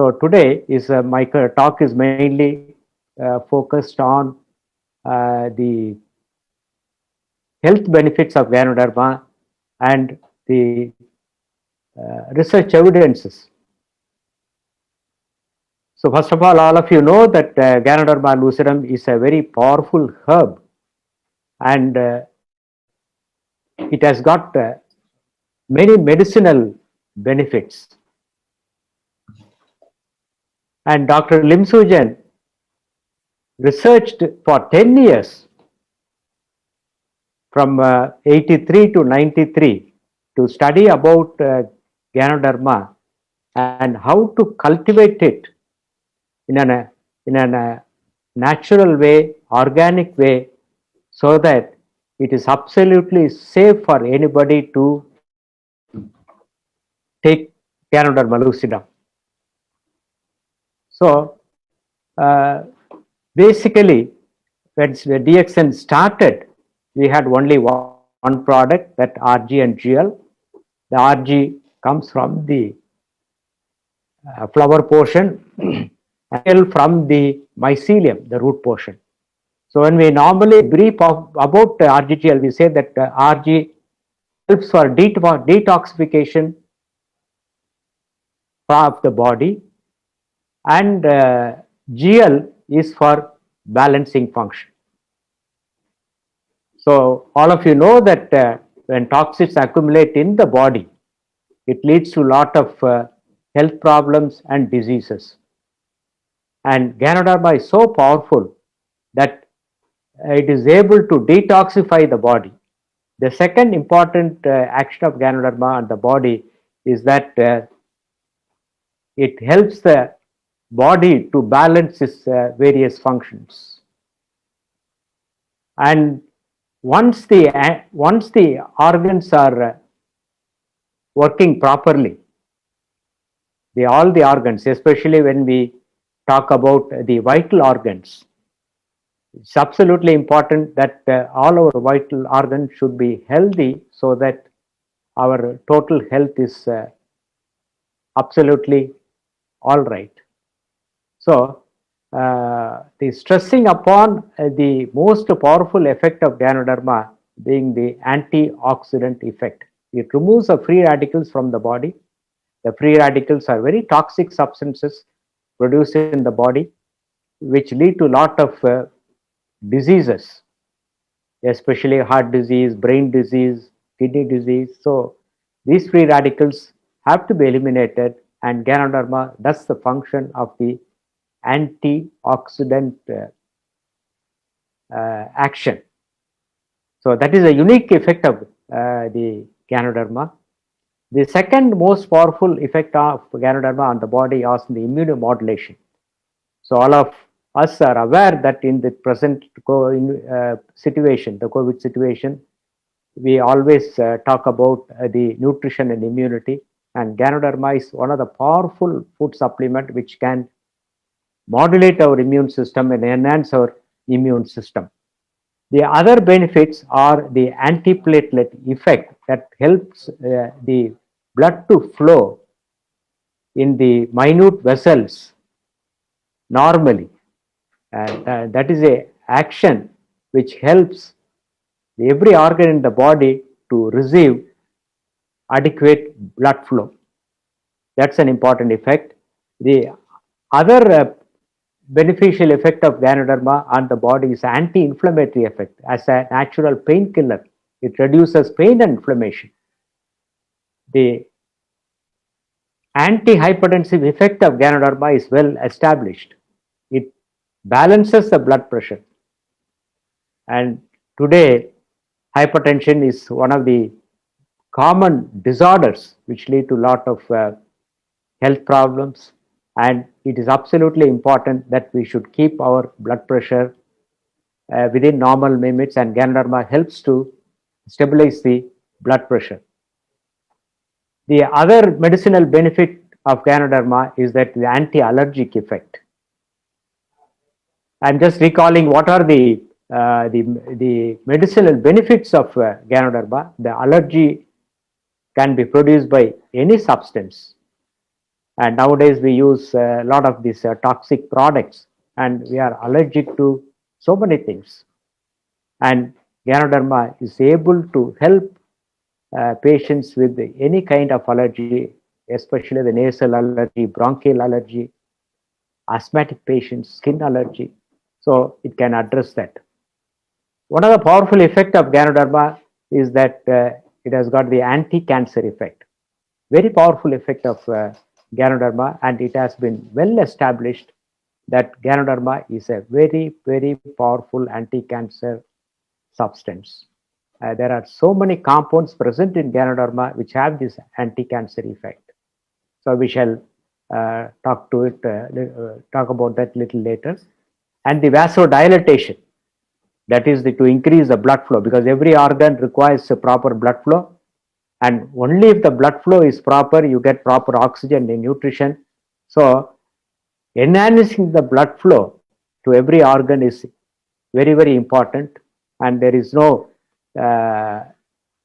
So today is my talk is mainly focused on the health benefits of Ganoderma and the research evidences. So first of all of you know that Ganoderma lucidum is a very powerful herb, and it has got many medicinal benefits. And Dr. Lim Sujan researched for 10 years from 83 to 93 to study about Ganoderma and how to cultivate it in a natural way, organic way, so that it is absolutely safe for anybody to take Ganoderma lucidum. So basically, when the DXN started, we had only one product, that RG and GL. The RG comes from the flower portion and GL from the mycelium, the root portion. So when we normally brief about RGGL, we say that RG helps for detoxification of the body, and GL is for balancing function. So all of you know that when toxins accumulate in the body, it leads to a lot of health problems and diseases. And Ganoderma is so powerful that it is able to detoxify the body. The second important action of Ganoderma on the body is that it helps the body to balance its various functions. And once the organs are working properly, all the organs, especially when we talk about the vital organs, it's absolutely important that all our vital organs should be healthy, so that our total health is absolutely all right. So the stressing upon the most powerful effect of Ganoderma being the antioxidant effect. It removes the free radicals from the body. The free radicals are very toxic substances produced in the body, which lead to a lot of diseases, especially heart disease, brain disease, kidney disease. So these free radicals have to be eliminated, and Ganoderma does the function of the antioxidant action. So that is a unique effect of the Ganoderma. The second most powerful effect of Ganoderma on the body is the immunomodulation. So all of us are aware that in the present situation, the COVID situation, we always talk about the nutrition and immunity, and Ganoderma is one of the powerful food supplement which can modulate our immune system and enhance our immune system. The other benefits are the antiplatelet effect that helps the blood to flow in the minute vessels normally, and that is a action which helps every organ in the body to receive adequate blood flow. That's an important effect. The other beneficial effect of Ganoderma on the body is anti-inflammatory effect. As a natural painkiller, it reduces pain and inflammation. The anti-hypertensive effect of Ganoderma is well established. It balances the blood pressure, and today hypertension is one of the common disorders which lead to a lot of health problems, and it is absolutely important that we should keep our blood pressure within normal limits, and Ganoderma helps to stabilize the blood pressure. The other medicinal benefit of Ganoderma is that the anti-allergic effect. I'm just recalling what are the medicinal benefits of Ganoderma. The allergy can be produced by any substance, And nowadays we use a lot of these toxic products, and we are allergic to so many things. And Ganoderma is able to help patients with any kind of allergy, especially the nasal allergy, bronchial allergy, asthmatic patients, skin allergy. So it can address that. One of the powerful effect of Ganoderma is that it has got the anti-cancer effect. Very powerful effect of Ganoderma, and it has been well established that Ganoderma is a very, very powerful anti-cancer substance. There are so many compounds present in Ganoderma which have this anti-cancer effect. So we shall talk about that little later. And the vasodilatation, that is to increase the blood flow, because every organ requires a proper blood flow, and only if the blood flow is proper, you get proper oxygen and nutrition. So enhancing the blood flow to every organ is very, very important, and there is no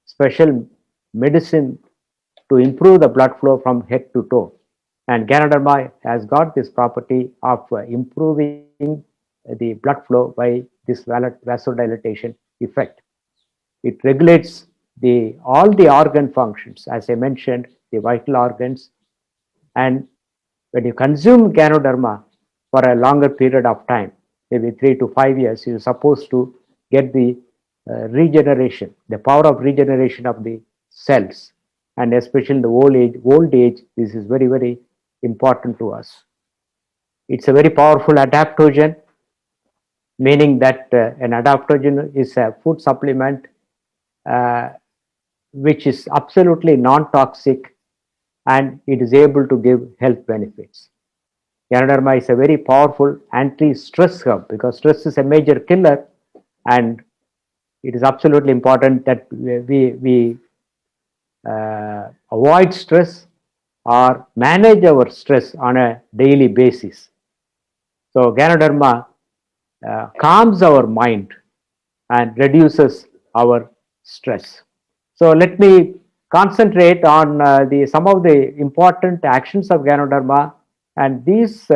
special medicine to improve the blood flow from head to toe. And Ganoderma has got this property of improving the blood flow by this vasodilatation effect. It regulates all the organ functions, as I mentioned, the vital organs. And when you consume Ganoderma for a longer period of time, maybe 3 to 5 years, you're supposed to get the regeneration, the power of regeneration of the cells. And especially in the old age, this is very, very important to us. It's a very powerful adaptogen, meaning that an adaptogen is a food supplement which is absolutely non-toxic, and it is able to give health benefits. Ganoderma is a very powerful anti-stress herb, because stress is a major killer, and it is absolutely important that we avoid stress or manage our stress on a daily basis. So Ganoderma calms our mind and reduces our stress. So let me concentrate on some of the important actions of Ganoderma, and these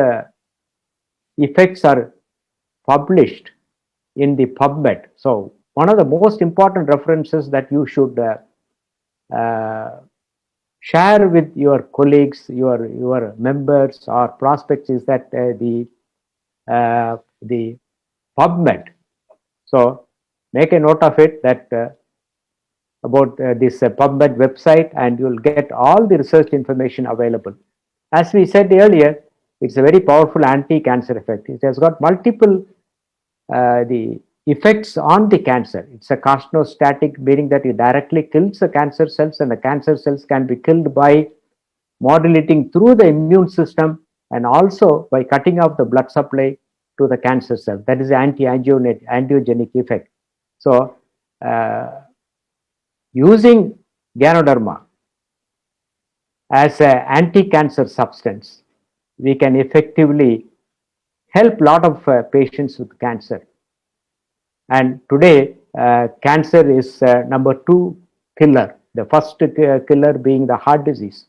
effects are published in the PubMed. So one of the most important references that you should share with your colleagues, your members or prospects is that the PubMed. So make a note of it, that about this PubMed website, and you'll get all the research information available. As we said earlier, it's a very powerful anti-cancer effect. It has got multiple the effects on the cancer. It's a carcinostatic, meaning that it directly kills the cancer cells, and the cancer cells can be killed by modulating through the immune system, and also by cutting off the blood supply to the cancer cell. That is the angiogenic effect. So using Ganoderma as an anti-cancer substance, we can effectively help a lot of patients with cancer. And today, cancer is number 2 killer, the first killer being the heart disease.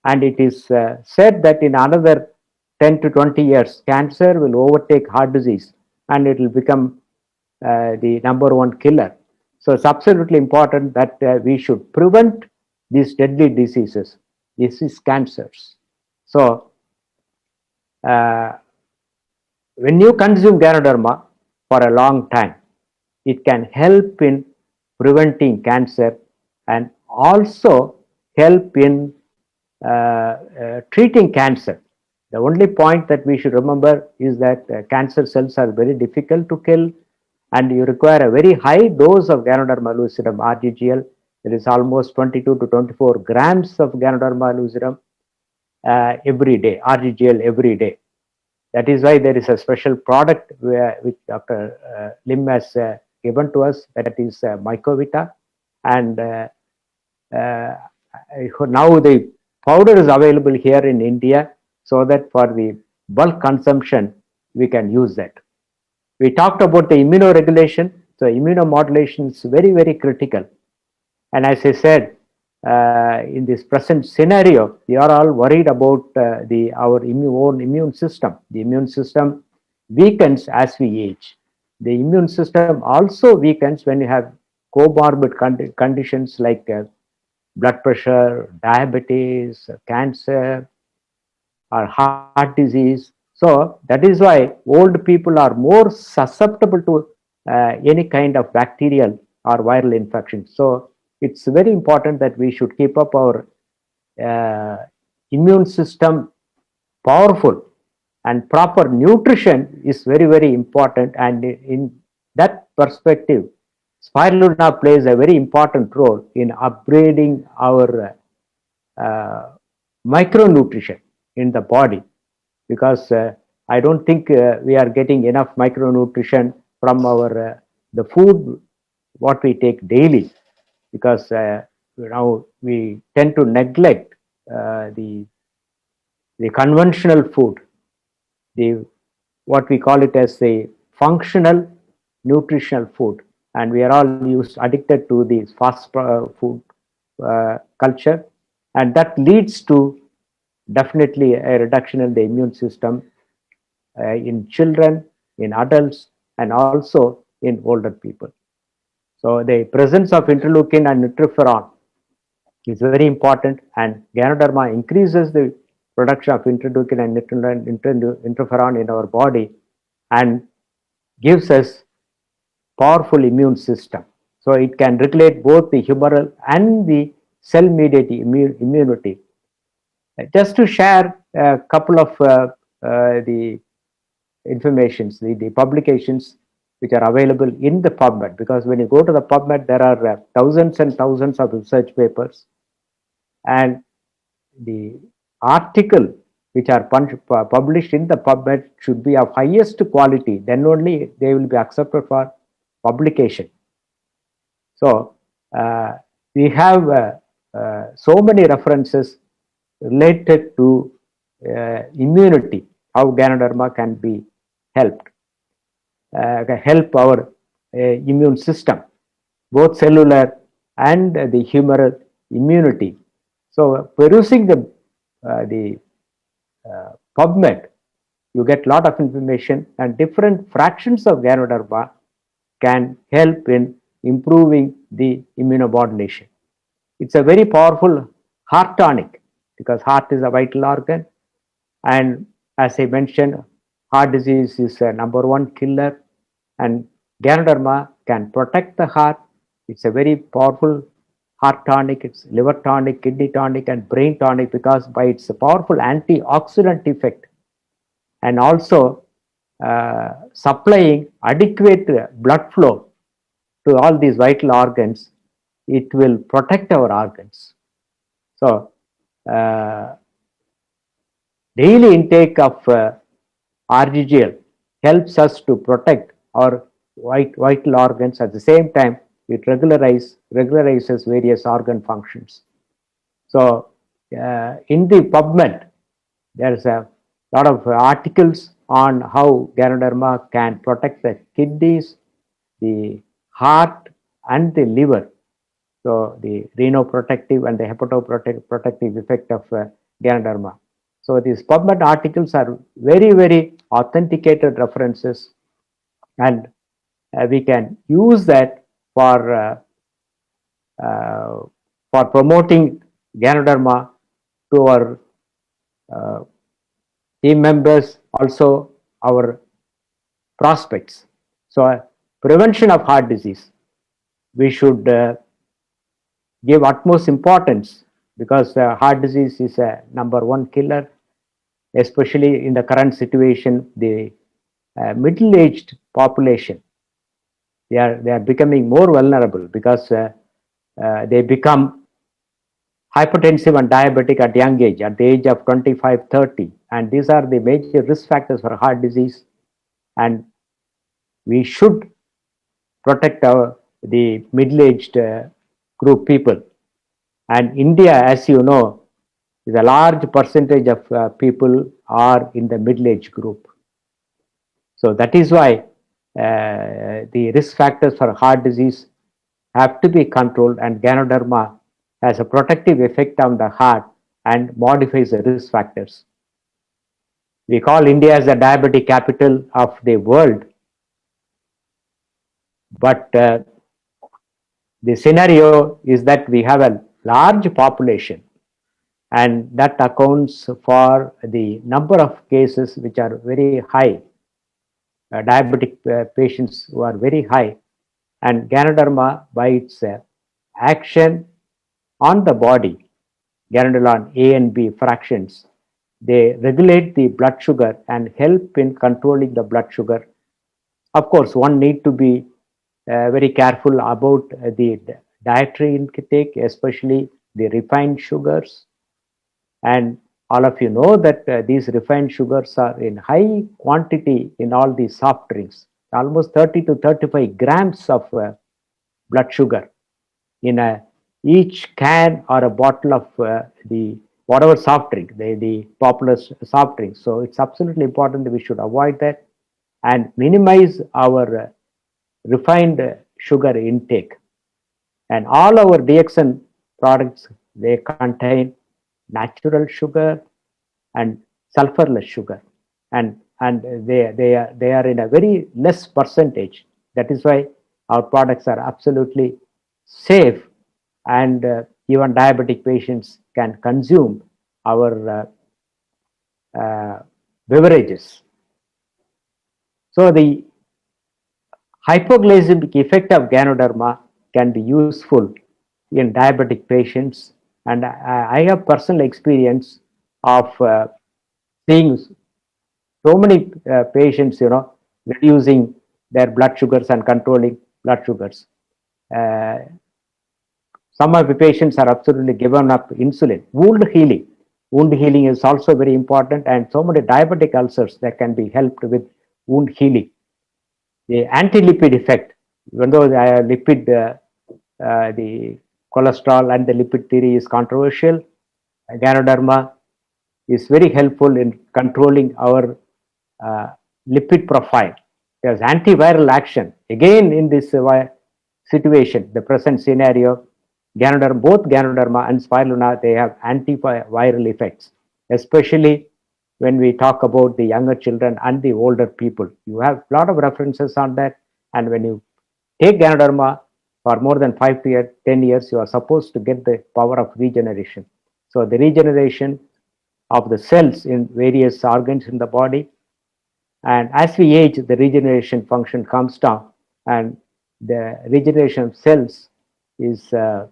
And it is said that in another 10 to 20 years, cancer will overtake heart disease, and it will become the number 1 killer. So it's absolutely important that we should prevent these deadly diseases, these cancers. So when you consume Ganoderma for a long time, it can help in preventing cancer and also help in treating cancer. The only point that we should remember is that cancer cells are very difficult to kill, and you require a very high dose of Ganoderma lucidum RGGL. It is almost 22 to 24 grams of Ganoderma lucidum every day, RGGL every day. That is why there is a special product which Dr. Lim has given to us, that is Mycovita, and now the powder is available here in India, so that for the bulk consumption we can use that. We talked about the immunoregulation. So immunomodulation is very, very critical. And as I said, in this present scenario, we are all worried about our own immune system. The immune system weakens as we age. The immune system also weakens when you have comorbid conditions like blood pressure, diabetes, cancer, or heart disease. So that is why old people are more susceptible to any kind of bacterial or viral infection. So it's very important that we should keep up our immune system powerful, and proper nutrition is very, very important. And in that perspective, spirulina plays a very important role in upgrading our micronutrition in the body, because I don't think we are getting enough micronutrition from our the food what we take daily, because now we tend to neglect the conventional food, the what we call it as the functional nutritional food, and we are all used addicted to this fast food culture, and that leads to definitely a reduction in the immune system in children, in adults, and also in older people. So the presence of interleukin and interferon is very important, and Ganoderma increases the production of interleukin and interferon in our body and gives us powerful immune system. So it can regulate both the humoral and the cell-mediated immunity. Just to share a couple of the informations, the publications which are available in the PubMed, because when you go to the PubMed, there are thousands and thousands of research papers, and the article which are published in the PubMed should be of highest quality, then only they will be accepted for publication. So we have so many references related to immunity, how Ganoderma can be helped, help our immune system, both cellular and the humoral immunity. So perusing the PubMed, you get a lot of information, and different fractions of Ganoderma can help in improving the immunomodulation. It's a very powerful heart tonic, because heart is a vital organ, and as I mentioned, heart disease is a #1 killer, and Ganoderma can protect the heart. It's a very powerful heart tonic, it's liver tonic, kidney tonic, and brain tonic, because by its powerful antioxidant effect, and also supplying adequate blood flow to all these vital organs, it will protect our organs. So daily intake of RGGL helps us to protect our vital organs. At the same time, it regularizes various organ functions. So in the PubMed, there's a lot of articles on how Ganoderma can protect the kidneys, the heart, and the liver. So the renoprotective and the hepatoprotective effect of Ganoderma. So these PubMed articles are very, very authenticated references, and we can use that for promoting Ganoderma to our team members, also our prospects. So prevention of heart disease, we should give utmost importance, because heart disease is a #1 killer, especially in the current situation. The middle-aged population, they are becoming more vulnerable, because they become hypertensive and diabetic at young age, at the age of 25, 30, and these are the major risk factors for heart disease, and we should protect the middle-aged group people. And India, as you know, is a large percentage of people are in the middle-age group. So that is why the risk factors for heart disease have to be controlled, and Ganoderma has a protective effect on the heart and modifies the risk factors. We call India as the diabetic capital of the world, but the scenario is that we have a large population, and that accounts for the number of cases which are very high, diabetic patients who are very high. And Ganoderma, by its action on the body, Ganoderma A and B fractions, they regulate the blood sugar and help in controlling the blood sugar. Of course, one need to be very careful about the dietary intake, especially the refined sugars. And all of you know that these refined sugars are in high quantity in all these soft drinks, almost 30 to 35 grams of blood sugar in each can or a bottle of the whatever soft drink, the popular soft drinks. So it's absolutely important that we should avoid that and minimize our refined sugar intake. And all our DXN products, they contain natural sugar and sulfurless sugar, and they are in a very less percentage. That is why our products are absolutely safe, and even diabetic patients can consume our beverages. So the hypoglycemic effect of Ganoderma can be useful in diabetic patients, and I have personal experience of seeing so many patients, reducing their blood sugars and controlling blood sugars. Some of the patients are absolutely given up insulin. Wound healing is also very important, and so many diabetic ulcers that can be helped with wound healing. The anti-lipid effect, even though the cholesterol and the lipid theory is controversial, Ganoderma is very helpful in controlling our lipid profile. There's antiviral action. Again, in this situation, the present scenario, both Ganoderma and Spirulina, they have antiviral effects, especially when we talk about the younger children and the older people. You have a lot of references on that, and when you take Ganoderma for more than 5 to 10 years, you are supposed to get the power of regeneration. So the regeneration of the cells in various organs in the body, and as we age, the regeneration function comes down, and the regeneration of cells is the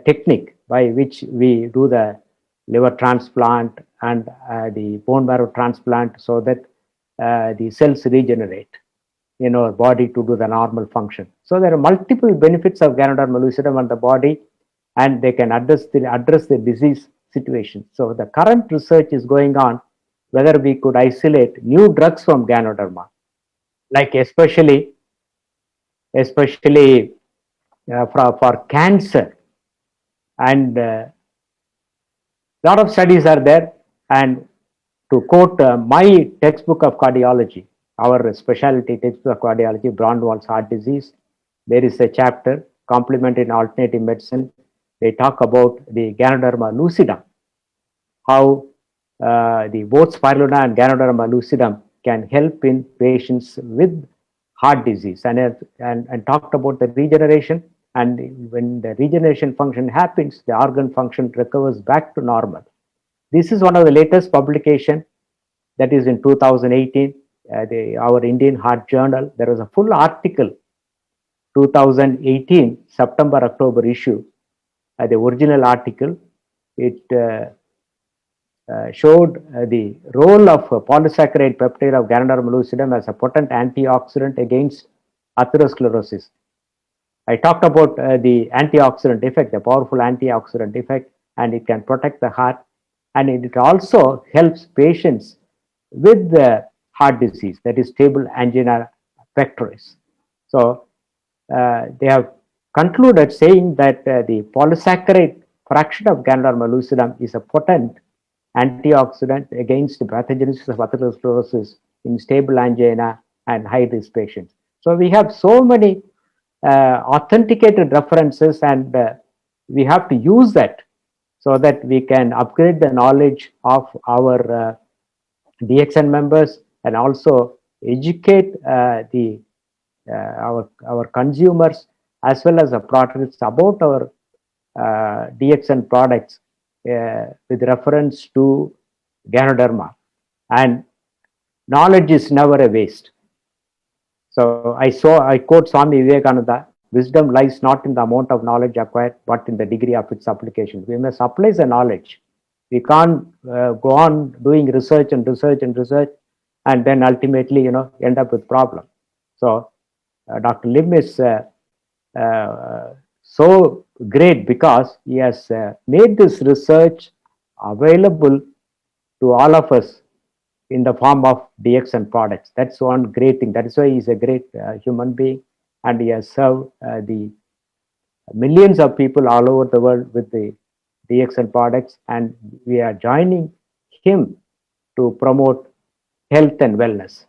technique by which we do the liver transplant and the bone marrow transplant, so that the cells regenerate in our body to do the normal function. So there are multiple benefits of Ganoderma lucidum on the body, and they can address the disease situation. So the current research is going on whether we could isolate new drugs from Ganoderma, like especially for cancer. And lot of studies are there, and to quote my textbook of cardiology, our specialty textbook of cardiology, Braunwald's heart disease, there is a chapter, complement in alternative medicine. They talk about the Ganoderma lucidum, how the both Spirulina and Ganoderma lucidum can help in patients with heart disease, and talked about the regeneration. And when the regeneration function happens, the organ function recovers back to normal. This is one of the latest publication, that is in 2018, our Indian Heart Journal. There was a full article, 2018 September-October issue, the original article. It showed the role of polysaccharide peptide of Ganoderma lucidum as a potent antioxidant against atherosclerosis. I talked about the antioxidant effect, the powerful antioxidant effect, and it can protect the heart, and it also helps patients with the heart disease, that is stable angina pectoris. So they have concluded saying that the polysaccharide fraction of Ganoderma lucidum is a potent antioxidant against pathogenesis of atherosclerosis in stable angina and high-risk patients. So we have so many authenticated references, and we have to use that so that we can upgrade the knowledge of our DXN members and also educate our consumers as well as the products about our DXN products with reference to Ganoderma. And knowledge is never a waste. So I quote Swami Vivekananda, wisdom lies not in the amount of knowledge acquired, but in the degree of its application. We must apply the knowledge. We can't go on doing research and research and research and then ultimately, end up with problem. So Dr. Lim is so great because he has made this research available to all of us in the form of DXN products. That's one great thing. That is why he's a great human being, and he has served the millions of people all over the world with the DXN products, and we are joining him to promote health and wellness.